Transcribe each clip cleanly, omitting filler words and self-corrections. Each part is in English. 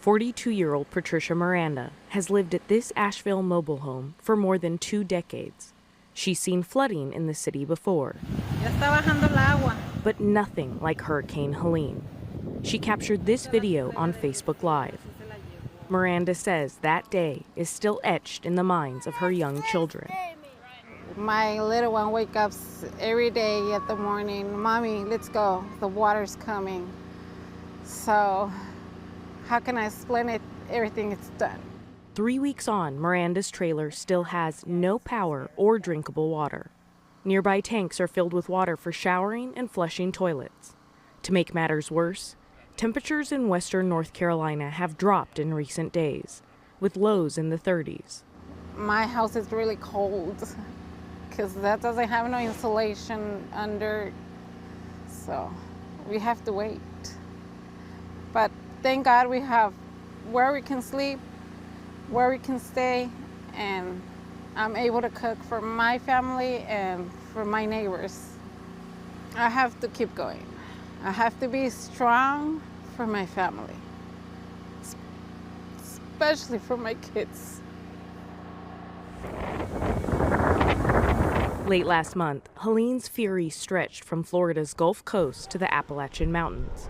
42-year-old Patricia Miranda has lived at this Asheville mobile home for more than 2 decades. She's seen flooding in the city before, but nothing like Hurricane Helene. She captured this video on Facebook Live. Miranda says that day is still etched in the minds of her young children. My little one wakes up every day at the morning, "Mommy, let's go, the water's coming." So how can I explain it? Everything is done. 3 weeks on, Miranda's trailer still has no power or drinkable water. Nearby tanks are filled with water for showering and flushing toilets. To make matters worse, temperatures in western North Carolina have dropped in recent days, with lows in the 30s. My house is really cold because that doesn't have no insulation under, so we have to wait. But thank God we have where we can sleep, where we can stay, and I'm able to cook for my family and for my neighbors. I have to keep going. I have to be strong for my family, especially for my kids. Late last month, Helene's fury stretched from Florida's Gulf Coast to the Appalachian Mountains.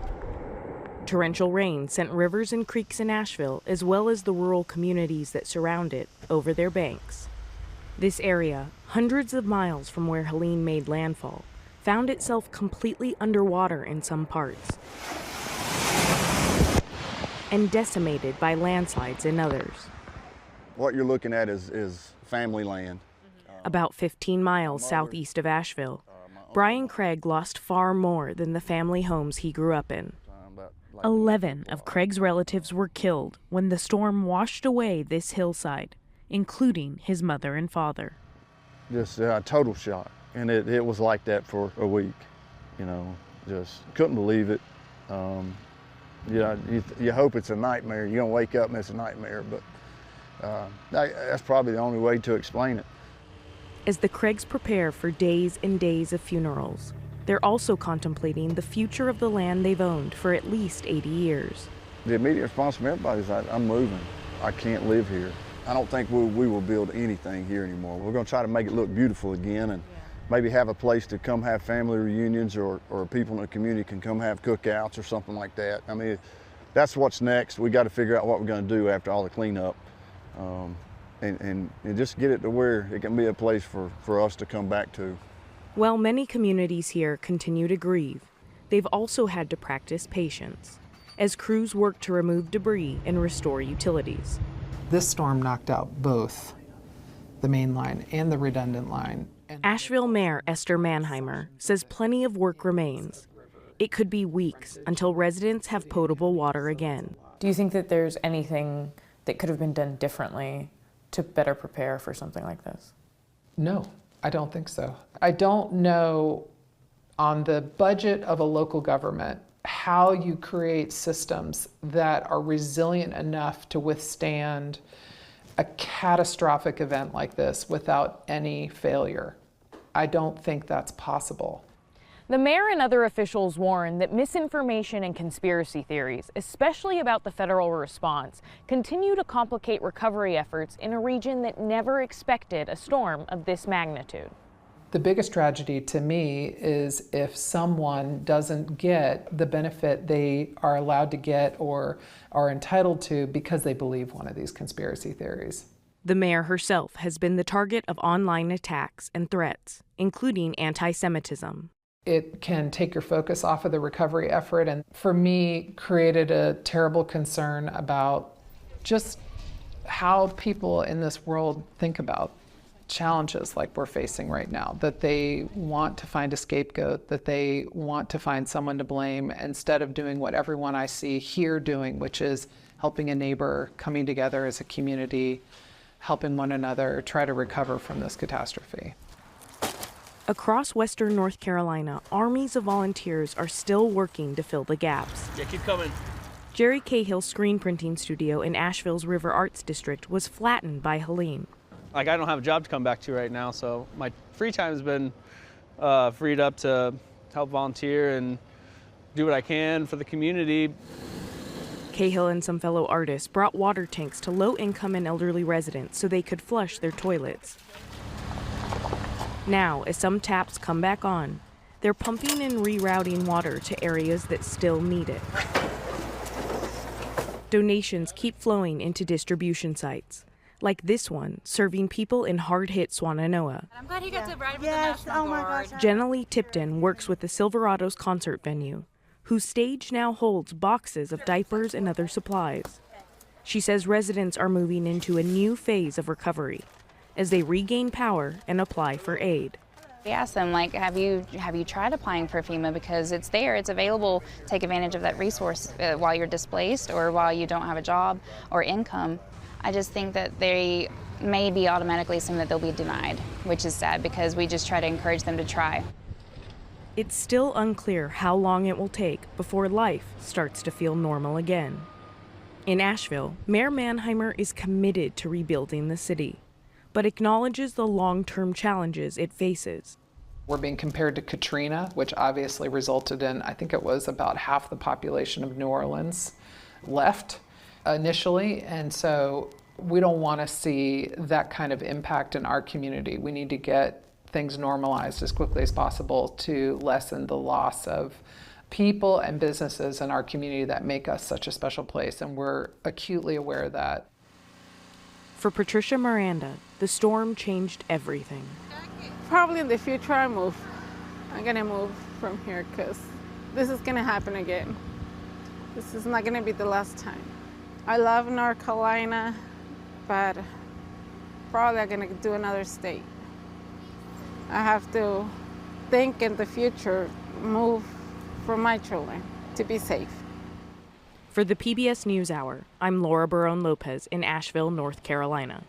Torrential rain sent rivers and creeks in Asheville, as well as the rural communities that surround it, over their banks. This area, hundreds of miles from where Helene made landfall, found itself completely underwater in some parts and decimated by landslides in others. What you're looking at is family land. About 15 miles southeast of Asheville, Brian Craig lost far more than the family homes he grew up in. 11 of Craig's relatives were killed when the storm washed away this hillside, including his mother and father. Just a total shock. And it was like that for a week, just couldn't believe it. You hope it's a nightmare. You're gonna wake up and it's a nightmare, but that's probably the only way to explain it. As the Craigs prepare for days and days of funerals, they're also contemplating the future of the land they've owned for at least 80 years. The immediate response from everybody is, I'm moving. I can't live here. I don't think we will build anything here anymore. We're gonna try to make it look beautiful again and maybe have a place to come have family reunions or people in the community can come have cookouts or something like that. I mean, that's what's next. We got to figure out what we're gonna do after all the cleanup. And just get it to where it can be a place for us to come back to. While many communities here continue to grieve, they've also had to practice patience as crews work to remove debris and restore utilities. This storm knocked out both the main line and the redundant line. Asheville Mayor Esther Mannheimer says plenty of work remains. It could be weeks until residents have potable water again. Do you think that there's anything that could have been done differently to better prepare for something like this? No, I don't think so. I don't know on the budget of a local government how you create systems that are resilient enough to withstand a catastrophic event like this without any failure. I don't think that's possible. The mayor and other officials warn that misinformation and conspiracy theories, especially about the federal response, continue to complicate recovery efforts in a region that never expected a storm of this magnitude. The biggest tragedy to me is if someone doesn't get the benefit they are allowed to get or are entitled to because they believe one of these conspiracy theories. The mayor herself has been the target of online attacks and threats, including anti-Semitism. It can take your focus off of the recovery effort, and for me, created a terrible concern about just how people in this world think about challenges like we're facing right now, that they want to find a scapegoat, that they want to find someone to blame instead of doing what everyone I see here doing, which is helping a neighbor, coming together as a community, helping one another try to recover from this catastrophe. Across western North Carolina, armies of volunteers are still working to fill the gaps. Yeah, keep coming. Jerry Cahill's screen printing studio in Asheville's River Arts District was flattened by Helene. I don't have a job to come back to right now, so my free time has been freed up to help volunteer and do what I can for the community. Cahill and some fellow artists brought water tanks to low-income and elderly residents so they could flush their toilets. Now, as some taps come back on, they're pumping and rerouting water to areas that still need it. Donations keep flowing into distribution sites, like this one, serving people in hard-hit Swannanoa. I'm glad he got to ride with the National Guard. Jenna Lee Tipton works with the Silverados concert venue, whose stage now holds boxes of diapers and other supplies. She says residents are moving into a new phase of recovery as they regain power and apply for aid. We asked them, like, have you tried applying for FEMA, because it's there, it's available. Take advantage of that resource while you're displaced or while you don't have a job or income. I just think that they may be automatically assume that they'll be denied, which is sad because we just try to encourage them to try. It's still unclear how long it will take before life starts to feel normal again. In Asheville, Mayor Manheimer is committed to rebuilding the city, but acknowledges the long-term challenges it faces. We're being compared to Katrina, which obviously resulted in, I think it was about half the population of New Orleans left initially, and so we don't want to see that kind of impact in our community. We need to get things normalized as quickly as possible to lessen the loss of people and businesses in our community that make us such a special place, and we're acutely aware of that. For Patricia Miranda, the storm changed everything. Probably in the future I move. I'm gonna move from here because this is gonna happen again. This is not gonna be the last time. I love North Carolina, but probably I'm gonna do another state. I have to think in the future, move for my children to be safe. For the PBS NewsHour, I'm Laura Barone Lopez in Asheville, North Carolina.